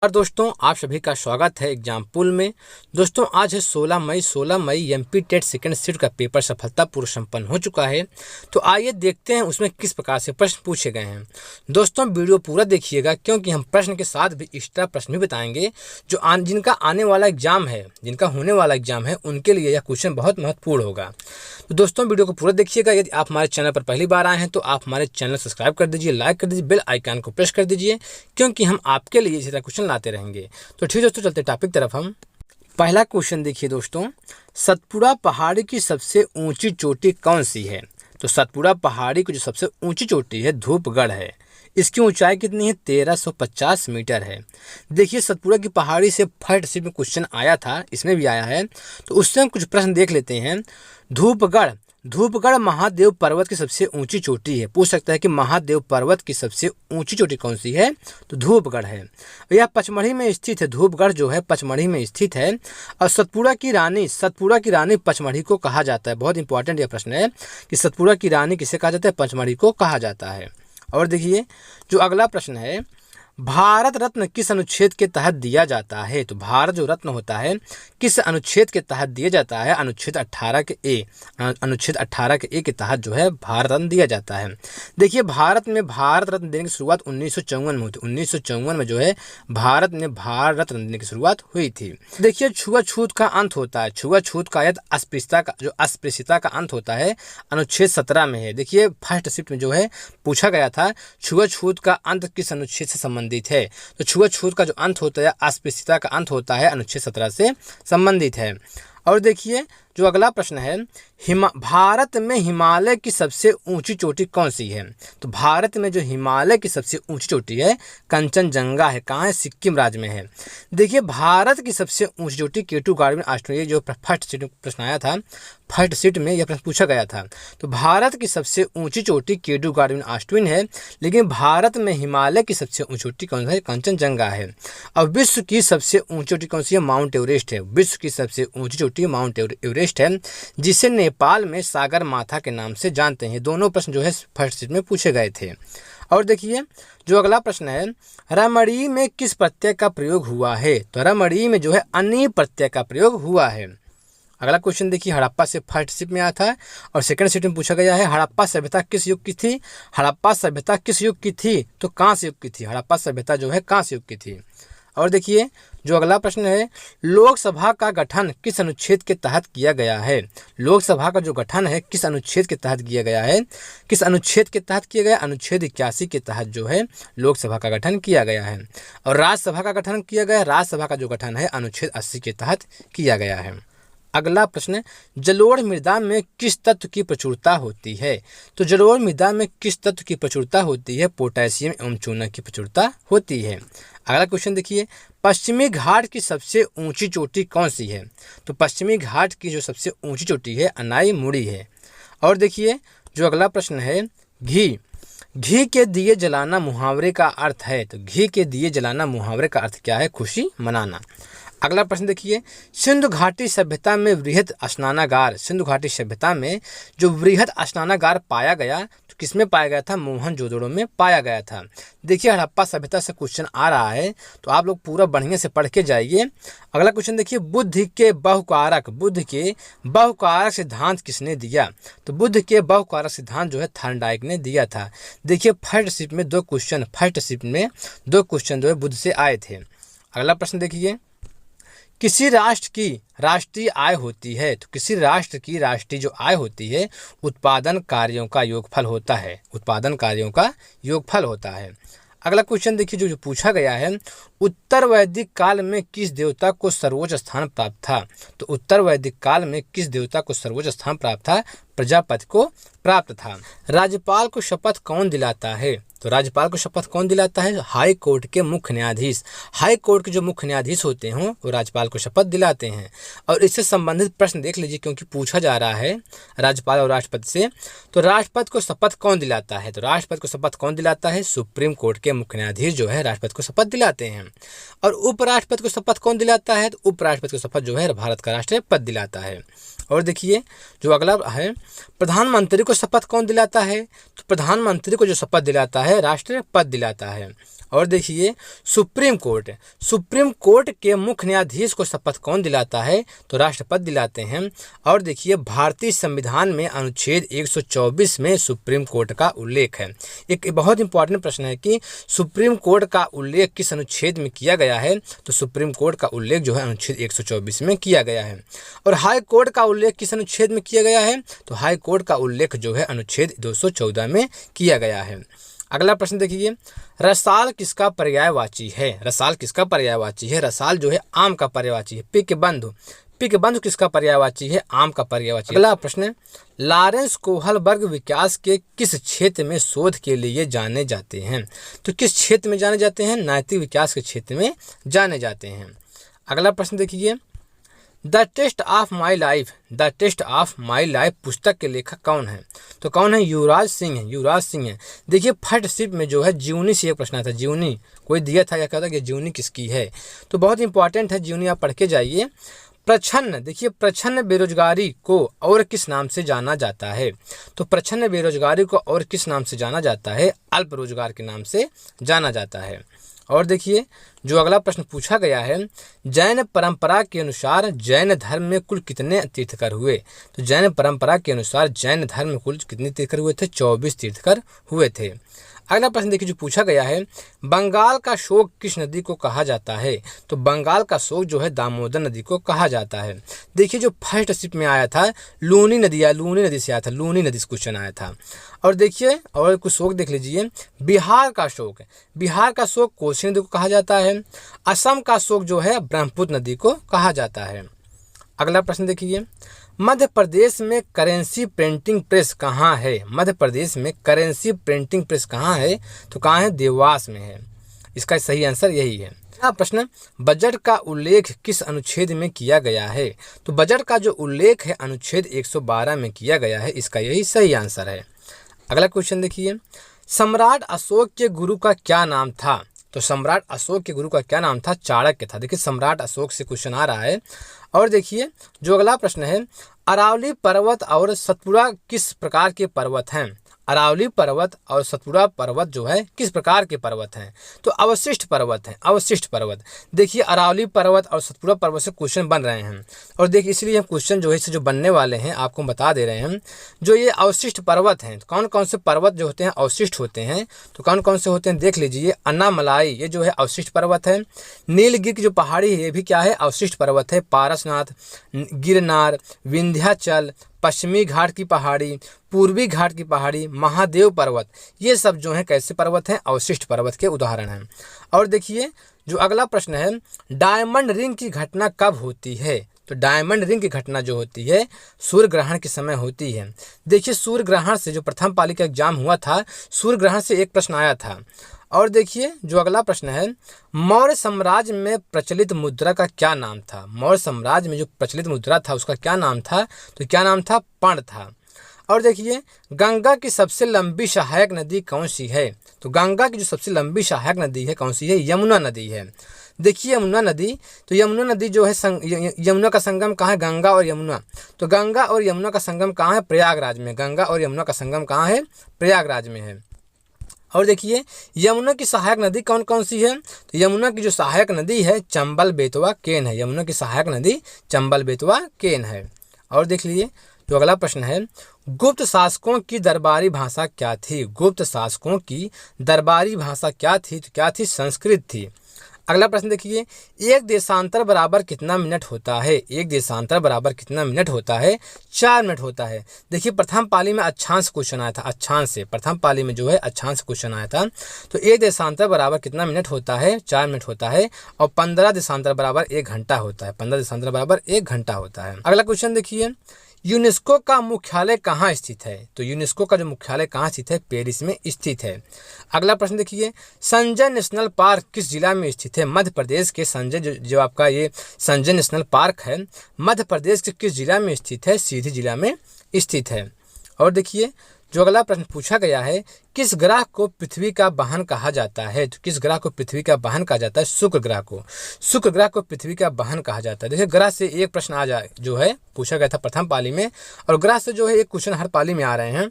और दोस्तों आप सभी का स्वागत है एग्जाम पूल में। दोस्तों आज है 16 मई एमपी टेट सेकंड शिफ्ट का पेपर सफलतापूर्वक संपन्न हो चुका है। तो आइए देखते हैं उसमें किस प्रकार से प्रश्न पूछे गए हैं। दोस्तों वीडियो पूरा देखिएगा क्योंकि हम प्रश्न के साथ भी एक्स्ट्रा प्रश्न भी बताएंगे जो जिनका आने वाला एग्जाम है, जिनका होने वाला एग्जाम है, उनके लिए यह क्वेश्चन बहुत महत्वपूर्ण होगा। तो दोस्तों वीडियो को पूरा देखिएगा। यदि आप हमारे चैनल पर पहली बार आए हैं तो आप हमारे चैनल सब्सक्राइब कर दीजिए, लाइक कर दीजिए, बेल आइकन को प्रेस कर दीजिए क्योंकि हम आपके लिए इसी तरह क्वेश्चन लाते रहेंगे। तो ठीक दोस्तों चलते टॉपिक तरफ। हम पहला क्वेश्चन देखिए दोस्तों, सतपुड़ा पहाड़ी की सबसे ऊंची चोटी कौन सी है? तो सतपुड़ा पहाड़ी की जो सबसे ऊंची चोटी है धूपगढ़ है। इसकी ऊंचाई कितनी है? 1350 मीटर है। देखिए सतपुड़ा की पहाड़ी से फर्स्ट शिफ्ट में क्वेश्चन आया था, इसमें भी आया है, तो उससे हम कुछ प्रश्न देख लेते हैं। धूपगढ़ महादेव पर्वत की सबसे ऊंची चोटी है। पूछ सकता है कि महादेव पर्वत की सबसे ऊंची चोटी कौन सी है? तो धूपगढ़ है। यह पचमढ़ी में स्थित है। धूपगढ़ जो है पचमढ़ी में स्थित है। और सतपुड़ा की रानी पचमढ़ी को कहा जाता है। बहुत इंपॉर्टेंट यह प्रश्न है कि सतपुड़ा की रानी किसे कहा जाता है? पचमढ़ी को कहा जाता है। और देखिए जो अगला प्रश्न है, भारत रत्न किस अनुच्छेद के तहत दिया जाता है? तो भारत जो रत्न होता है किस अनुच्छेद के तहत दिया जाता है? अनुच्छेद 18 के ए। अनुच्छेद 18 के ए के तहत जो है भारत रत्न दिया जाता है। देखिए भारत में भारत रत्न देने की शुरुआत 1954 में हुई थी। 1954 में जो है भारत में भारत रत्न देने की शुरुआत हुई थी। देखिए छुआछूत का अंत होता है, छुआछूत का यदि अस्पृश्यता का अंत होता है अनुच्छेद 17 में है। देखिए फर्स्ट शिफ्ट में जो है पूछा गया था छुआछूत का अंत किस अनुच्छेद से संबंधित है? तो छुआछूत का जो अंत होता है, अस्पृश्यता का अंत होता है, अनुच्छेद 17 से संबंधित है। और देखिए जो अगला प्रश्न है, भारत में हिमालय की सबसे ऊंची चोटी कौन सी है? तो भारत में जो हिमालय की सबसे ऊंची चोटी है कंचनजंगा है। कहाँ है? सिक्किम राज्य में है। देखिए भारत की सबसे ऊंची चोटी केटू गार्डन ऑस्ट्रेलिया, जो फर्स्ट सीट में प्रश्न आया था, फर्स्ट सीट में यह प्रश्न पूछा गया था। तो भारत की सबसे ऊंची चोटी केटू गार्डन ऑस्ट्रेलिया है, लेकिन भारत में हिमालय की सबसे ऊंची चोटी कौन सी है? कंचनजंगा है। और विश्व की सबसे ऊंची चोटी कौन सी है? माउंट एवरेस्ट है। विश्व की सबसे ऊंची चोटी माउंट एवरेस्ट है, जिसे नेपाल में सागर माथा के नाम से जानते हैं। दोनों प्रश्न जो है फर्स्ट सीट में पूछे गए थे। और देखिए जो अगला प्रश्न है, रमणी में किस प्रत्यय का प्रयोग हुआ है? तो रमणी में जो है अनि प्रत्यय का प्रयोग हुआ है। अगला क्वेश्चन देखिए, हड़प्पा से फर्स्ट शिफ्ट में आया था और सेकंड शिफ्ट में पूछा गया है, हड़प्पा सभ्यता किस युग की थी? हड़प्पा सभ्यता किस युग की थी? तो कांस्य युग की थी। हड़प्पा सभ्यता जो है कांस्य युग की थी। और देखिए जो अगला प्रश्न है, लोकसभा का गठन किस अनुच्छेद के तहत किया गया है? लोकसभा का जो गठन है किस अनुच्छेद के तहत किया गया है? किस अनुच्छेद के तहत किया गया? अनुच्छेद 81 के तहत जो है लोकसभा का गठन किया गया है। और राज्यसभा का गठन किया गया, राज्यसभा का जो गठन है अनुच्छेद 80 के तहत किया गया है। अगला प्रश्न, जलोढ़ मृदा में किस तत्व की प्रचुरता होती है? तो जलोढ़ मृदा में किस तत्व की प्रचुरता होती है? पोटेशियम एवं चूना की प्रचुरता होती है। अगला क्वेश्चन देखिए, पश्चिमी घाट की सबसे ऊंची चोटी कौन सी है? तो पश्चिमी घाट की जो सबसे ऊंची चोटी है अनाईमुड़ी है। और देखिए जो अगला प्रश्न है, घी के दिए जलाना मुहावरे का अर्थ है। तो घी के दिए जलाना मुहावरे का अर्थ क्या है? खुशी मनाना। अगला प्रश्न देखिए, सिंधु घाटी सभ्यता में वृहद स्नानागार, सिंधु घाटी सभ्यता में जो वृहद स्नानागार पाया गया तो किसमें पाया गया था? मोहनजोदड़ो में पाया गया था। देखिए हड़प्पा सभ्यता से क्वेश्चन आ रहा है तो आप लोग पूरा बढ़िया से पढ़ के जाइए। अगला क्वेश्चन देखिए, बुद्ध के बहुकारक सिद्धांत किसने दिया? तो बुद्ध के बहुकारक सिद्धांत जो है थॉर्नडाइक ने दिया था। देखिए फर्स्ट शिफ्ट में दो क्वेश्चन जो है बुद्ध से आए थे। अगला प्रश्न देखिए, किसी राष्ट्र की राष्ट्रीय आय होती है? तो किसी राष्ट्र की राष्ट्रीय जो आय होती है उत्पादन कार्यों का योगफल होता है। उत्पादन कार्यों का योगफल होता है। अगला क्वेश्चन देखिए जो पूछा गया है, उत्तर वैदिक काल में किस देवता को सर्वोच्च स्थान प्राप्त था? तो उत्तर वैदिक काल में किस देवता को सर्वोच्च स्थान प्राप्त था? प्रजापति को प्राप्त था। राज्यपाल को शपथ कौन दिलाता है? तो राज्यपाल को शपथ कौन दिलाता है? हाई कोर्ट के मुख्य न्यायाधीश। हाई कोर्ट के जो मुख्य न्यायाधीश होते हैं वो राज्यपाल को शपथ दिलाते हैं। और इससे संबंधित प्रश्न देख लीजिए क्योंकि पूछा जा रहा है राज्यपाल और राष्ट्रपति से। तो राष्ट्रपति को शपथ कौन दिलाता है? तो राष्ट्रपति को शपथ कौन दिलाता है? सुप्रीम कोर्ट के मुख्य न्यायाधीश जो है राष्ट्रपति को शपथ दिलाते हैं। और उपराष्ट्रपति को शपथ कौन दिलाता है? तो उपराष्ट्रपति को शपथ जो है भारत का राष्ट्रपति दिलाता है। और देखिए जो अगला है, प्रधानमंत्री को शपथ कौन दिलाता है? तो प्रधानमंत्री को जो शपथ दिलाता है राष्ट्रपति दिलाता है। और देखिए सुप्रीम कोर्ट के मुख्य न्यायाधीश को शपथ कौन दिलाता है? तो राष्ट्रपति दिलाते हैं। और देखिए भारतीय संविधान में अनुच्छेद 124 में सुप्रीम कोर्ट का उल्लेख है। एक बहुत इंपॉर्टेंट प्रश्न है कि सुप्रीम कोर्ट का उल्लेख किस अनुच्छेद में किया गया है? तो सुप्रीम कोर्ट का उल्लेख जो है अनुच्छेद 124 में किया गया है। और हाई कोर्ट का उल्लेख किस अनुच्छेद में किया गया है? तो हाई कोर्ट का उल्लेख जो है अनुच्छेद 214 में किया गया है। अगला प्रश्न देखिए, रसाल किसका पर्यायवाची है? रसाल किसका पर्यायवाची है? रसाल जो है आम का पर्यायवाची है। पिक बंधु किसका पर्यायवाची है? आम का पर्यायवाची। अगला प्रश्न है, लॉरेंस कोहलबर्ग विकास के किस क्षेत्र में शोध के लिए जाने जाते हैं? तो किस क्षेत्र में जाने जाते हैं? नैतिक विकास के क्षेत्र में जाने जाते हैं। अगला प्रश्न देखिए, the test of my life पुस्तक के लेखक कौन है? तो कौन है? युवराज सिंह है। देखिए फर्स्ट शिफ्ट में जो है जीवनी से एक प्रश्न था। जीवनी कोई दिया था, क्या कहता कि जीवनी किसकी है? तो बहुत इंपॉर्टेंट है, जीवनी आप पढ़ के जाइए। प्रच्छन्न बेरोजगारी को और किस नाम से जाना जाता है? तो प्रच्छन्न बेरोजगारी को और किस नाम से जाना जाता है? अल्प रोजगार के नाम से जाना जाता है। और देखिए जो अगला प्रश्न पूछा गया है, जैन परंपरा के अनुसार जैन धर्म में कुल कितने तीर्थकर हुए? तो जैन परंपरा के अनुसार जैन धर्म में कुल कितने तीर्थकर हुए थे? 24 तीर्थकर हुए थे। अगला प्रश्न देखिए जो पूछा गया है, बंगाल का शोक किस नदी को कहा जाता है? तो बंगाल का शोक जो है दामोदर नदी को कहा जाता है। देखिए जो फर्स्ट शिफ्ट में आया था लूनी नदी से आया था, लूनी नदी से क्वेश्चन आया था। और देखिए और कुछ शोक देख लीजिए, बिहार का शोक कोसी नदी को कहा जाता है। असम का शोक जो है ब्रह्मपुत्र नदी को कहा जाता है। अगला प्रश्न देखिए, मध्य प्रदेश में करेंसी प्रिंटिंग प्रेस कहाँ है? मध्य प्रदेश में करेंसी प्रिंटिंग प्रेस कहाँ है? तो कहाँ है? देवास में है। इसका सही आंसर यही है। अगला प्रश्न, बजट का उल्लेख किस अनुच्छेद में किया गया है? तो बजट का जो उल्लेख है अनुच्छेद 112 में किया गया है। इसका यही सही आंसर है। अगला क्वेश्चन देखिए, सम्राट अशोक के गुरु का क्या नाम था? तो सम्राट अशोक के गुरु का क्या नाम था? चाणक्य था। देखिए सम्राट अशोक से क्वेश्चन आ रहा है। और देखिए जो अगला प्रश्न है, अरावली पर्वत और सतपुड़ा किस प्रकार के पर्वत हैं? अरावली पर्वत और सतपुड़ा पर्वत जो है किस प्रकार के पर्वत हैं? तो अवशिष्ट पर्वत हैं, अवशिष्ट पर्वत। देखिए अरावली पर्वत और सतपुड़ा पर्वत से क्वेश्चन बन रहे हैं। और देखिए इसलिए हम क्वेश्चन जो है इससे जो बनने वाले हैं आपको बता दे रहे हैं। जो ये अवशिष्ट पर्वत हैं, कौन कौन से पर्वत जो होते हैं अवशिष्ट होते हैं? तो कौन कौन से होते हैं देख लीजिए। अन्नामलाई ये जो है अवशिष्ट पर्वत है। नीलगिरि की जो पहाड़ी है ये भी क्या है? अवशिष्ट पर्वत है। पारसनाथ, गिरनार, विंध्याचल, पश्चिमी घाट की पहाड़ी, पूर्वी घाट की पहाड़ी, महादेव पर्वत, ये सब जो हैं कैसे पर्वत हैं? अवशिष्ट पर्वत के उदाहरण हैं। और देखिए जो अगला प्रश्न है, डायमंड रिंग की घटना कब होती है? तो डायमंड रिंग की घटना जो होती है सूर्य ग्रहण के समय होती है। देखिए सूर्य ग्रहण से जो प्रथम पाली का एग्जाम हुआ था, सूर्य ग्रहण से एक प्रश्न आया था। और देखिए जो अगला प्रश्न है, मौर्य साम्राज्य में प्रचलित मुद्रा का क्या नाम था? मौर्य साम्राज्य में जो प्रचलित मुद्रा था उसका क्या नाम था? तो क्या नाम था? पर्ण था। और देखिए गंगा की सबसे लंबी सहायक नदी कौन सी है? तो गंगा की जो सबसे लंबी सहायक नदी है कौन सी है? यमुना नदी है। देखिए यमुना नदी, तो यमुना नदी जो है यमुना का संगम कहाँ है? गंगा और यमुना। तो गंगा और यमुना का संगम कहाँ है? प्रयागराज में। गंगा और यमुना का संगम कहाँ है? प्रयागराज में है। और देखिए यमुना की सहायक नदी कौन कौन सी है? तो यमुना की जो सहायक नदी है चंबल बेतवा केन है। यमुना की सहायक नदी चंबल बेतवा केन है। और देख लीजिए जो अगला प्रश्न है, गुप्त शासकों की दरबारी भाषा क्या थी? गुप्त शासकों की दरबारी भाषा क्या थी? तो क्या थी? संस्कृत थी। अगला प्रश्न देखिए, एक देशांतर बराबर कितना मिनट होता है? एक देशांतर बराबर कितना मिनट होता है? 4 मिनट होता है। देखिए प्रथम पाली में अक्षांश क्वेश्चन आया था, अक्षांश से प्रथम पाली में जो है अक्षांश क्वेश्चन आया था। तो एक देशांतर बराबर कितना मिनट होता है? 4 मिनट होता है। और 15 देशांतर बराबर 1 घंटा होता है। 15 देशांतर बराबर 1 घंटा होता है। अगला क्वेश्चन देखिए, यूनेस्को का मुख्यालय कहाँ स्थित है? तो यूनेस्को का जो मुख्यालय कहाँ स्थित है? पेरिस में स्थित है। अगला प्रश्न देखिए, संजय नेशनल पार्क किस जिला में स्थित है? मध्य प्रदेश के संजय जो आपका ये संजय नेशनल पार्क है मध्य प्रदेश के किस जिला में स्थित है? सीधी जिला में स्थित है। और देखिए जो अगला प्रश्न पूछा गया है, किस ग्रह को पृथ्वी का वाहन कहा जाता है? तो किस ग्रह को पृथ्वी का वाहन कहा जाता है? शुक्र ग्रह को। शुक्र ग्रह को पृथ्वी का वाहन कहा जाता है। देखिए ग्रह से एक प्रश्न आ जाए जो है पूछा गया था प्रथम पाली में, और ग्रह से जो है एक क्वेश्चन हर पाली में आ रहे हैं।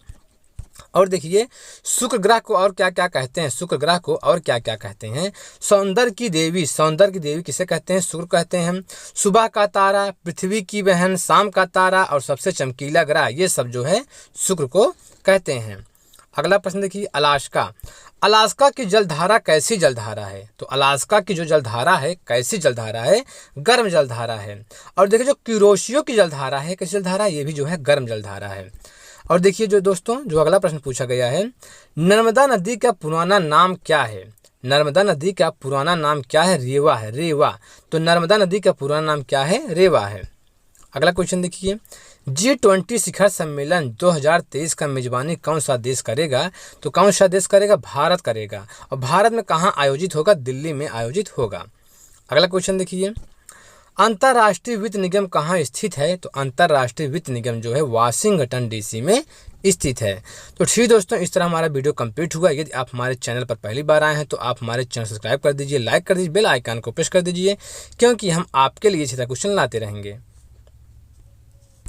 और देखिए शुक्र ग्रह को और क्या क्या कहते हैं? शुक्र ग्रह को और क्या क्या कहते हैं? सौंदर्य की देवी, सौंदर्य की देवी किसे कहते हैं? शुक्र कहते हैं। सुबह का तारा, पृथ्वी की बहन, शाम का तारा और सबसे चमकीला ग्रह, ये सब जो है शुक्र को कहते हैं। अगला प्रश्न देखिए, अलास्का। अलास्का की जलधारा कैसी जलधारा है? तो अलास्का की जो जलधारा है कैसी जलधारा है? गर्म जलधारा है। और देखिए जो क्यूरोशियो की जलधारा है कैसी जलधारा? ये भी जो है गर्म जलधारा है। और देखिए जो दोस्तों जो अगला प्रश्न पूछा गया है, नर्मदा नदी का पुराना नाम क्या है? नर्मदा नदी का पुराना नाम क्या है? रेवा है, रेवा। तो नर्मदा नदी का पुराना नाम क्या है? रेवा है। अगला क्वेश्चन देखिए, G20 शिखर सम्मेलन 2023 का मेजबानी कौन सा देश करेगा? तो कौन सा देश करेगा? भारत करेगा। और भारत में कहाँ आयोजित होगा? दिल्ली में आयोजित होगा। अगला क्वेश्चन देखिए, अंतर्राष्ट्रीय वित्त निगम कहाँ स्थित है? तो अंतर्राष्ट्रीय वित्त निगम जो है वाशिंगटन DC में स्थित है। तो ठीक दोस्तों, इस तरह हमारा वीडियो कंप्लीट हुआ। यदि आप हमारे चैनल पर पहली बार आए हैं तो आप हमारे चैनल सब्सक्राइब कर दीजिए, लाइक कर दीजिए, बेल आइकन को प्रेस कर दीजिए, क्योंकि हम आपके लिए इसी तरह क्वेश्चन लाते रहेंगे।